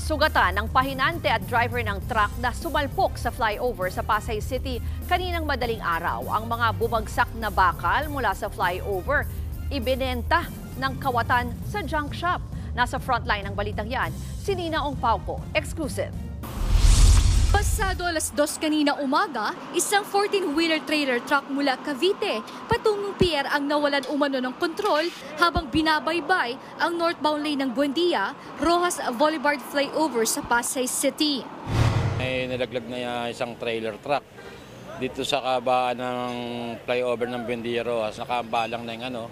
Nasugatan ng pahinante at driver ng truck na sumalpok sa flyover sa Pasay City kaninang madaling araw. Ang mga bumagsak na bakal mula sa flyover, ibinenta ng kawatan sa junk shop. Nasa frontline ng balitang yan, si Nina Ongpauco, exclusive. Pasado alas 2 kanina umaga, isang 14-wheeler trailer truck mula Cavite patungong pier ang nawalan umano ng kontrol habang binabaybay ang northbound lane ng Buendia, Rojas Boulevard flyover sa Pasay City. May nalaglag na isang trailer truck dito sa kabaan ng flyover ng Buendia, Rojas. Nakaambalang na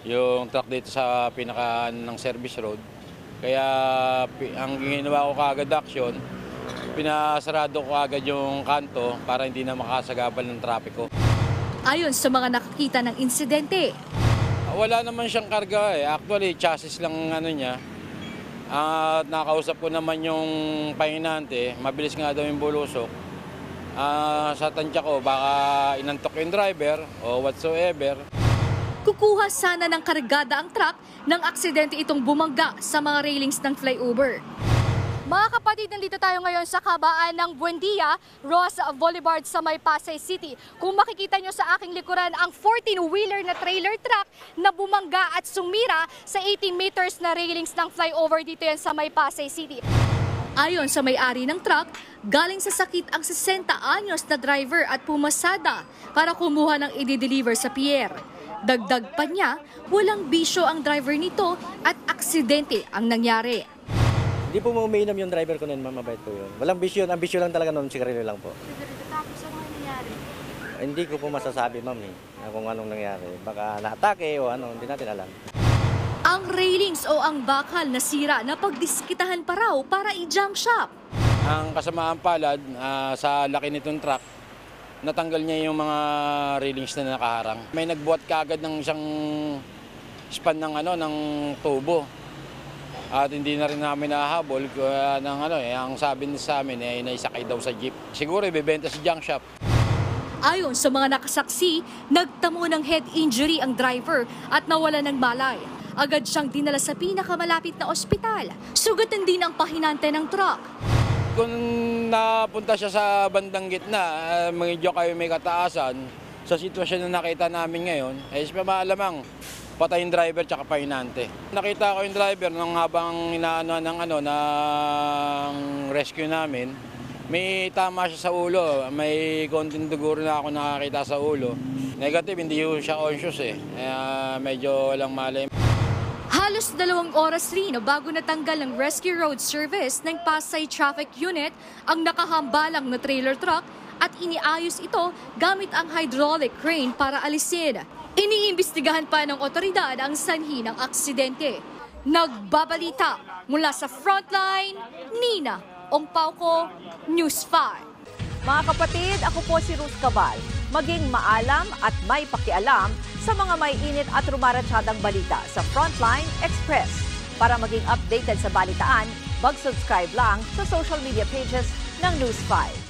yung truck dito sa pinaka ng service road. Kaya ang ginawa ko kaagad action, pinasarado ko agad yung kanto para hindi na makasagabal ng trapiko. Ayon sa mga nakakita ng insidente, wala naman siyang karga eh. Actually, chassis lang niya. At nakausap ko naman yung pahinante, mabilis nga daw yung bulusok. Sa tansya ko, baka inantok yung driver o whatsoever. Kukuha sana ng kargada ang truck nang aksidente itong bumangga sa mga railings ng flyover. Mga kapatid, nandito tayo ngayon sa kabaan ng Buendia, Rojas Boulevard sa may Pasay City. Kung makikita nyo sa aking likuran, ang 14-wheeler na trailer truck na bumangga at sumira sa 80 meters na railings ng flyover dito yan sa may Pasay City. Ayon sa may-ari ng truck, galing sa sakit ang 60 anyos na driver at pumasada para kumuha ng i-deliver sa pier. Dagdag pa niya, walang bisyo ang driver nito at aksidente ang nangyari. Hindi po umiinom yung driver ko nun, ma'am, mabait po yun. Walang bisyo, ang bisyo lang talaga nun, sigarilyo lang po. Tapos ano nangyari? Hindi ko po masasabi, ma'am, kung anong nangyari. Baka na-atake o ano, hindi natin alam. Ang railings o ang bakal na sira na pagdiskitahan pa raw para i-junk shop. Ang kasamaan palad, sa laki nitong truck, natanggal niya yung mga railings na nakaharang. May nagbuhat kaagad ng isang span ng tubo. At hindi na rin namin nahabol ang sabi sa amin ay naisakay daw sa jeep. Siguro ibebenta sa junk shop. Ayon sa mga nakasaksi, nagtamo ng head injury ang driver at nawala ng malay. Agad siyang dinala sa pinakamalapit na ospital. Sugatan din ang pahinante ng truck. Kung napunta siya sa bandang gitna, medyo kayo may kataasan, sa sitwasyon na nakita namin ngayon, ay malamang patay yung driver tsaka pahinante. Nakita ko yung driver nung habang inaano ng rescue namin, may tama siya sa ulo, may konting dugo na ako nakakita sa ulo. Negative, hindi siya conscious kaya medyo walang malay. Halos 2 oras rin bago natanggal ng Rescue Road Service ng Pasay Traffic Unit ang nakahambalang na trailer truck at iniayos ito gamit ang hydraulic crane para alisin. Iniimbestigahan pa ng otoridad ang sanhi ng aksidente. Nagbabalita mula sa frontline, Nina Ongpauco, News 5. Mga kapatid, ako po si Ruth Cabal. Maging maalam at may pakialam sa mga may init at rumaratsyadang balita sa Frontline Express. Para maging updated sa balitaan, mag-subscribe lang sa social media pages ng News 5.